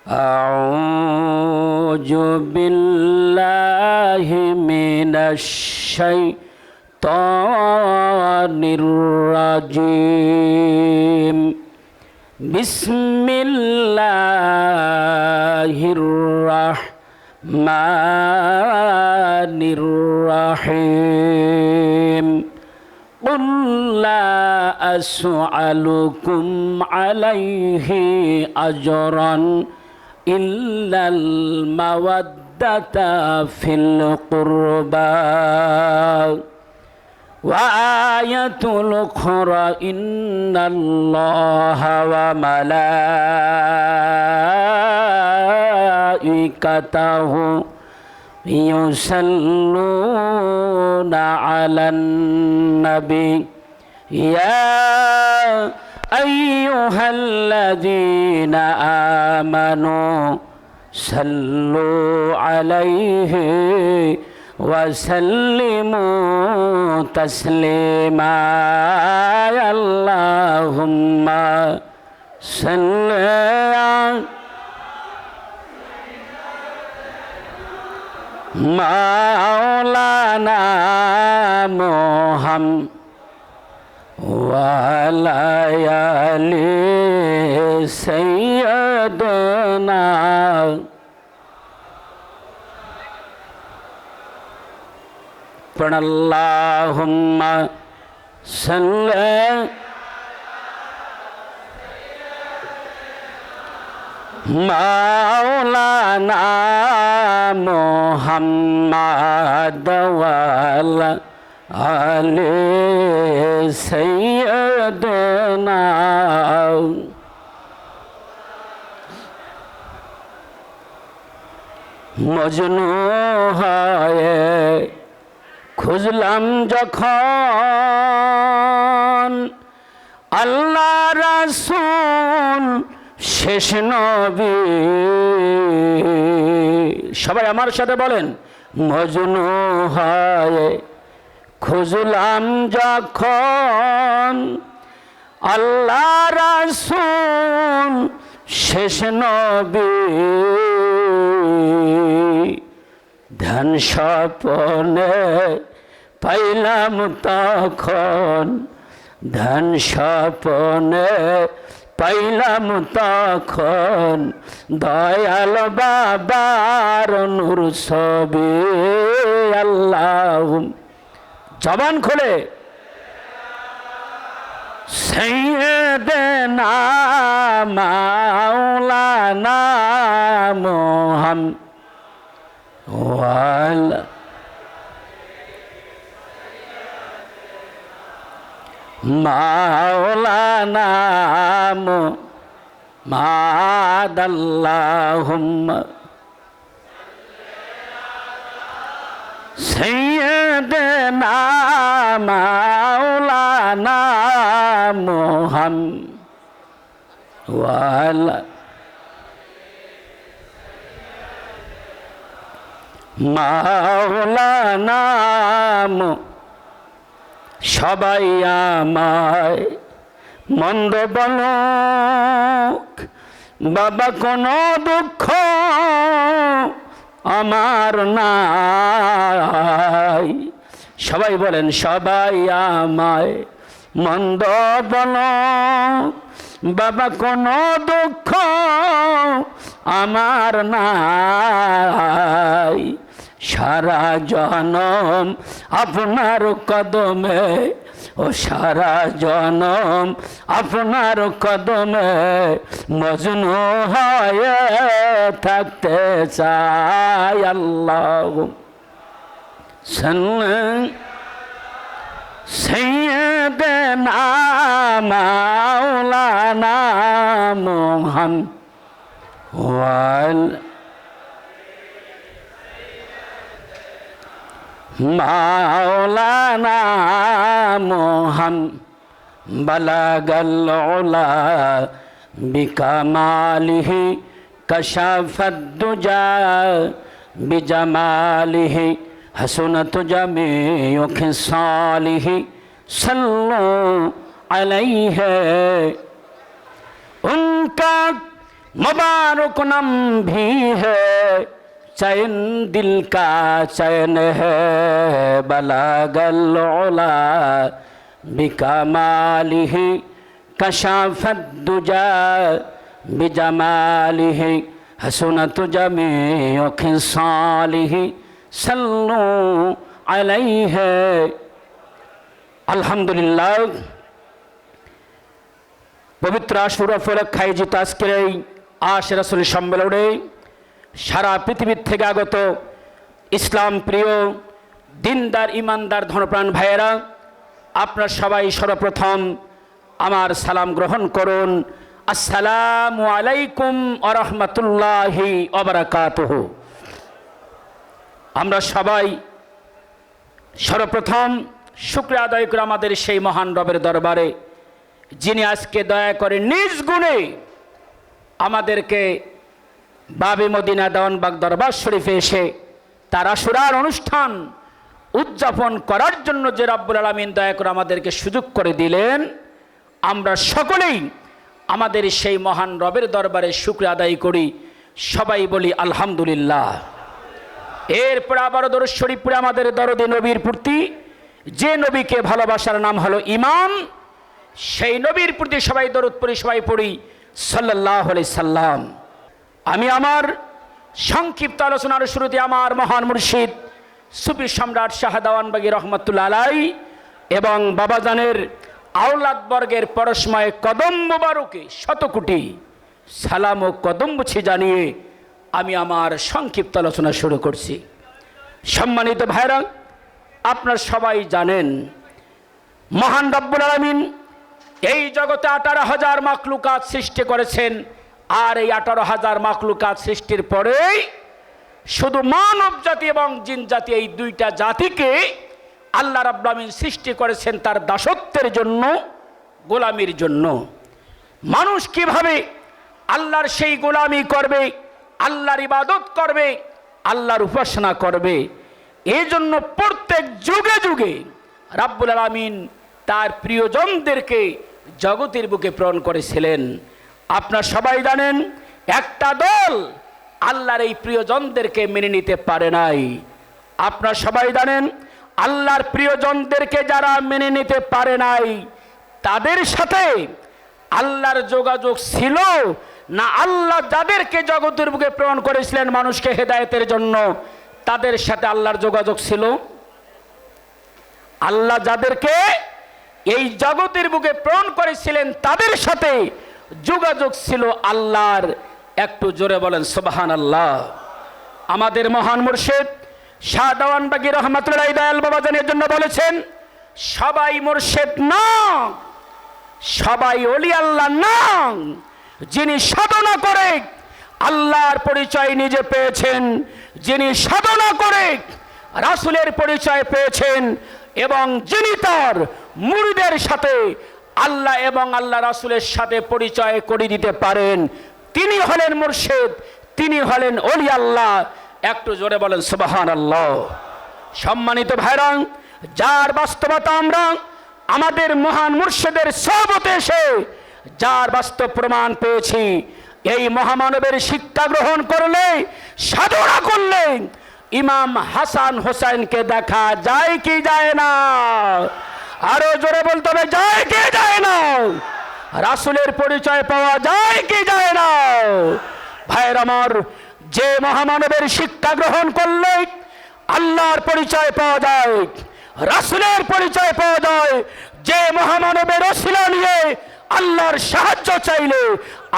أعوذ بالله من الشيطان الرجيم بسم الله الرحمن الرحيم قل لا أسألكم عليه أجرا إلا المودة في القربى وآية الأخرى إن الله وملائكته يصلون على النبي يا أيها الذين آمنوا صلوا عليه وسلموا تسليما اللهم صل مولانا محمد وعلى آل سيدنا اللهم صل مولانا محمد وعلى آل سيدنا মজনু হয়ে খুঁজলাম যখন আল্লাহ রাসূল শেষ নবী, সবাই আমার সাথে বলেন, মজনু হয়ে খুঁজলাম যখন আল্লাহ রাসূল শেষ নবী, ধ্যান স্বপনে পাইলাম তখন, ধ্যান স্বপনে পাইলাম তখন দয়াল বাবার নূর ছবি। আল্লাহ জবান খুলে সাইয়্যিদানা মাওলানা মুহাম্মদ ওয়ালা মাওলানা মুহাম্মদ আল্লাহুম্মা সাইয়্যিদানা মাওলানা মুহাম্মদ ওয়ালা মাওলানা সবাই আমায় মন্দ বলুক বাবা, কোনো দুঃখ আমার নাই। সবাই বলেন, সবাই আমায় মন্দ বলুক বাবা, কোনো দুঃখ আমার নাই। সারা জনম আপনার কদমে, ও সারা জনম আপনার কদমে মজনু হয়ে থাকতে চাই। আল্লাহ সাইয়্যিদানা মাওলানা মুহাম্মদ ওয়ালা মাওলানা মুহাম্মদ বালাগাল উলা বিকামালিহি কাশাফাদ দুজা বিজামালিহি হাসনাত জামিউ খিসালিহি सल्लु अलैहि उनका मुबारक नाम भी है, चैन दिल का चैन है, बलागल उला बिकमालिही कशाफत दुजा बिजमालिही हसनत जमीउ खिसालिही सल्लू अलैहि। আলহামদুলিল্লাহ, পবিত্র আশুরা উপলক্ষে আয়োজিত আজকের এই আশিক রাসূল সম্মেলনে সারা পৃথিবীর থেকে আগত ইসলাম প্রিয় দিনদার ইমানদার ধর্মপ্রাণ ভাইয়েরা, আপনারা সবাই সর্বপ্রথম আমার সালাম গ্রহণ করুন। আসসালামু আলাইকুম ওয়া রাহমাতুল্লাহি ওয়া বারাকাতুহু। আমরা সবাই সর্বপ্রথম শুকরিয়া আদায় করে আমাদের সেই মহান রবের দরবারে, যিনি আজকে দয়া করে নিজ গুণে আমাদেরকে বাবে মদিনা দেওয়ানবাগ দরবার শরীফে এসে তার আশুরার অনুষ্ঠান উদযাপন করার জন্য যে রব্বুল আলামিন দয়া করে আমাদেরকে সুযোগ করে দিলেন, আমরা সকলেই আমাদের সেই মহান রবের দরবারে শুকরিয়া আদায় করি। সবাই বলি আলহামদুলিল্লাহ। এরপর আবারও দরুদ শরীফ পড়ে আমাদের দরদে নবীর প্রতি, যে নবীকে ভালোবাসার নাম হলো ঈমান, সেই নবীর প্রতি সবাই দরুদ পড়ি, সবাই পড়ি সাল্লাল্লাহু আলাইহি সাল্লাম। আমি আমার সংক্ষিপ্ত আলোচনার শুরুতে আমার মহান মুর্শিদ সুফি সম্রাট শাহ দেওয়ানবাগী রহমাতুল্লাহ আলাইহি এবং বাবাজানের আওলাদ বর্গের পরশময় কদম মোবারকে শতকোটি সালাম ও কদম বুঝি জানিয়ে আমি আমার সংক্ষিপ্ত আলোচনা শুরু করছি। সম্মানিত ভাইরা, আপনারা সবাই জানেন মহান রব্বুল আলামিন এই জগতে 18,000 মাখলুকাত সৃষ্টি করেছেন। আর এই 18,000 মাখলুকাত সৃষ্টির পরেই শুধু মানব জাতি এবং জিন জাতি, এই দুইটা জাতিকে আল্লাহ রাব্বুল আলামিন সৃষ্টি করেছেন তার দাসত্বের জন্য, গোলামির জন্য। মানুষ কিভাবে আল্লাহর সেই গোলামি করবে, আল্লাহর ইবাদত করবে, আল্লাহর উপাসনা করবে, এই জন্য প্রত্যেক যুগে যুগে রাব্বুল আলামিন তার প্রিয়জনদেরকে জগতের বুকে প্রেরণ করেছিলেন। আপনারা সবাই জানেন একটা দল আল্লাহর এই প্রিয়জনদেরকে মেনে নিতে পারে নাই। আপনারা সবাই জানেন আল্লাহর প্রিয়জনদেরকে যারা মেনে নিতে পারে নাই, তাদের সাথে আল্লাহর যোগাযোগ ছিল না? আল্লাহ যাদেরকে জগতের বুকে প্রেরণ করেছিলেন মানুষকে হেদায়েতের জন্য, তাদের সাথে আল্লাহর যোগাযোগ ছিল? আল্লাহ যাদেরকে এই জগতের বুকে প্রেরণ করেছিলেন তাদের সাথে যোগাযোগ ছিল আল্লাহর। একটু জোরে বলেন সুবহানাল্লাহ। আমাদের মহান মুর্শিদ শাহ দেওয়ানবাগী রহমাতুল্লাহ আলাইহি দয়াল বাবাজানের জন্য বলেছেন, সবাই মুর্শিদ না, সবাই ওলি আল্লাহ না। যিনি সাধনা করে আল্লাহর পরিচয় নিজে পেয়েছেন, যিনি সাধনা করে রাসূলের পরিচয় পেয়েছেন এবং যিনি তার মুরিদের সাথে আল্লাহ এবং আল্লাহ রাসূলের সাথে পরিচয় করে দিতে পারেন, তিনি হলেন মুর্শিদ, তিনি হলেন ওলি আল্লাহ। একটু জোরে বলেন সুবহানাল্লাহ। সম্মানিত ভাইরা, যার বাস্তবতা আমরা আমাদের মহান মুর্শিদের সোহবতে এসে যার বাস্তব প্রমাণ পেয়েছি, এই মহামানবের শিক্ষা গ্রহণ করলে, সাধনা করলে ইমাম হাসান হোসেনকে দেখা যায় কি যায় না? আরো জোরে বলতে হবে, যায় কি যায় না? রাসূলের পরিচয় পাওয়া যায় কি যায় না? ভাইয়ের আমার, যে মহামানবের শিক্ষা গ্রহণ করলে আল্লাহর পরিচয় পাওয়া যায়, রাসূলের পরিচয় পাওয়া যায়, যে মহামানবের ওসিলা নিয়ে আল্লাহর সাহায্য চাইলে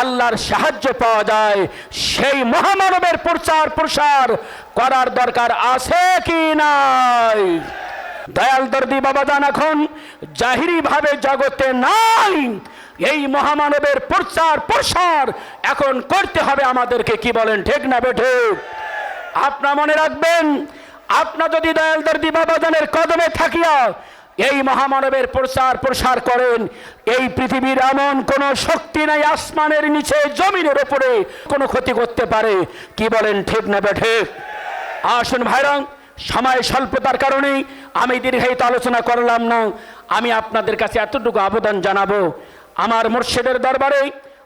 আল্লাহর সাহায্য পাওয়া যায়, সেই মহামানবের প্রচার প্রসার করার দরকার আছে কি নাই? দয়াল দর্দি বাবাজান এখন জাহিরি ভাবে জগতে নাই। এই মহামানবের প্রচার প্রসার এখন করতে হবে আমাদেরকে। কি বলেন, ঠিক না বেঠে? আপনারা মনে রাখবেন, আপনারা যদি দয়াল দর্দি বাবাজানের কদমে থাকিয়া এই মহামানবের প্রচার প্রসার করেন, এই পৃথিবীর এমন কোন শক্তি নাই আসমানের নিচে জমিনের উপরে কোনো ক্ষতি করতে পারে। কি বলেন, ঠিক না বেঠে? আসুন ভাইরা, সময় স্বল্পতার কারণে আমি দীর্ঘায়িত আলোচনা করলাম না। আমি আপনাদের কাছে এতটুকু আবেদন জানাবো, আমার মুর্শিদের দরবারে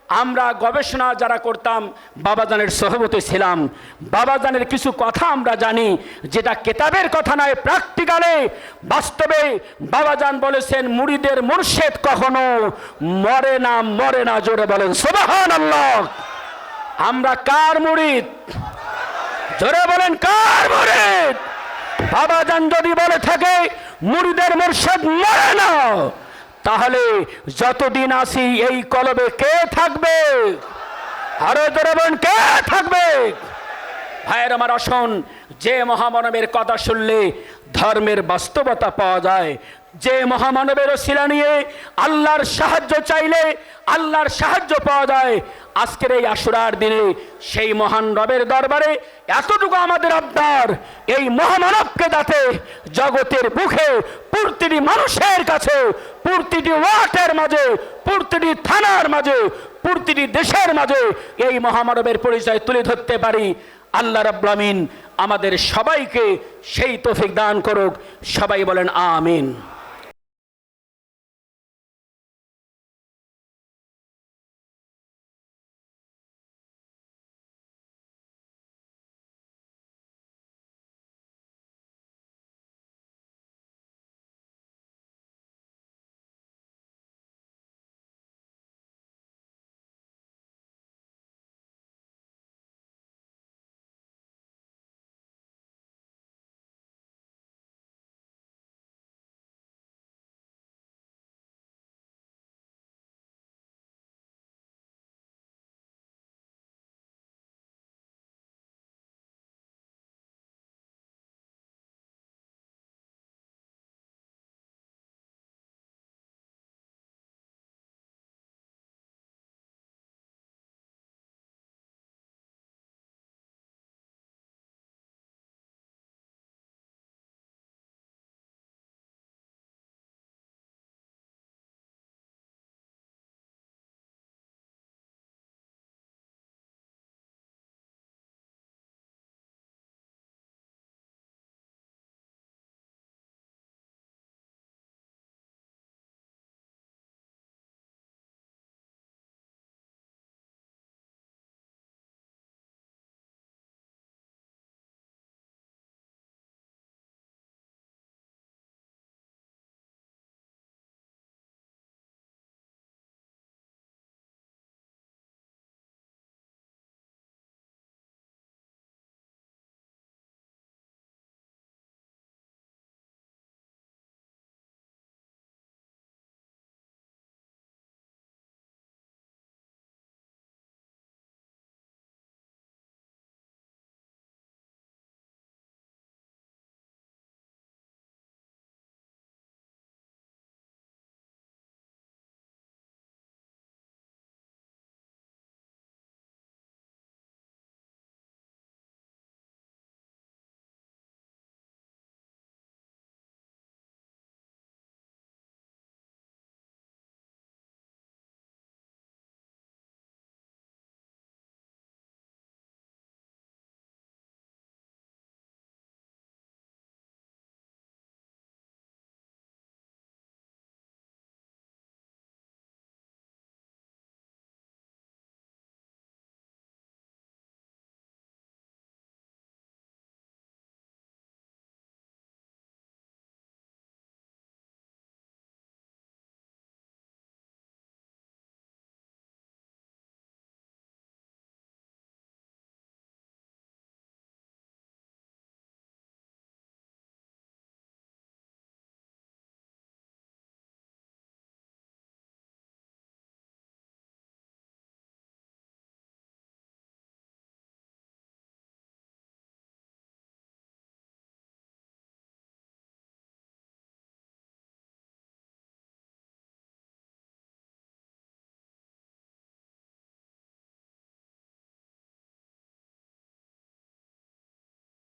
আমরা গবেষণা যারা করতাম বাবাজানের সহবতে ছিলাম, বাবাজানের কিছু কথা আমরা জানি যেটা কেতাবের কথা নয়, প্র্যাকটিক্যালে বাস্তবে বাবাজান বলেছেন মুরিদের মুর্শেদ কখনো মরে না, মরে না। জোরে বলেন সুবহানাল্লাহ। আমরা কার মুরিদ? জোরে বলেন কার মুরিদ? বাবাজান যদি বলে থাকে মুরিদের মুর্শেদ মরে না, তাহলে যতদিন আসি এই কলবে কে থাকবে? আরো জোরে বলেন কে থাকবে? ভাইয়ের আমার, আসুন, যে মহামানবের কথা শুনলে ধর্মের বাস্তবতা পাওয়া যায়, যে মহামানবের ওসিলা নিয়ে আল্লাহর সাহায্য চাইলে আল্লাহর সাহায্য পাওয়া যায়, আজকের এই আশুরার দিনে সেই মহান রবের দরবারে এতটুকু আমাদের আবদার, এই মহামানবকে যাতে জগতের মুখে প্রতিটি মানুষের কাছে, প্রতিটি ওয়ার্ডের মাঝে, প্রতিটি থানার মাঝে, প্রতিটি দেশের মাঝে এই মহামানবের পরিচয় তুলে ধরতে পারি। আল্লাহ রাব্বুল আমিন আমাদের সবাইকে সেই তৌফিক দান করুক। সবাই বলেন আমিন।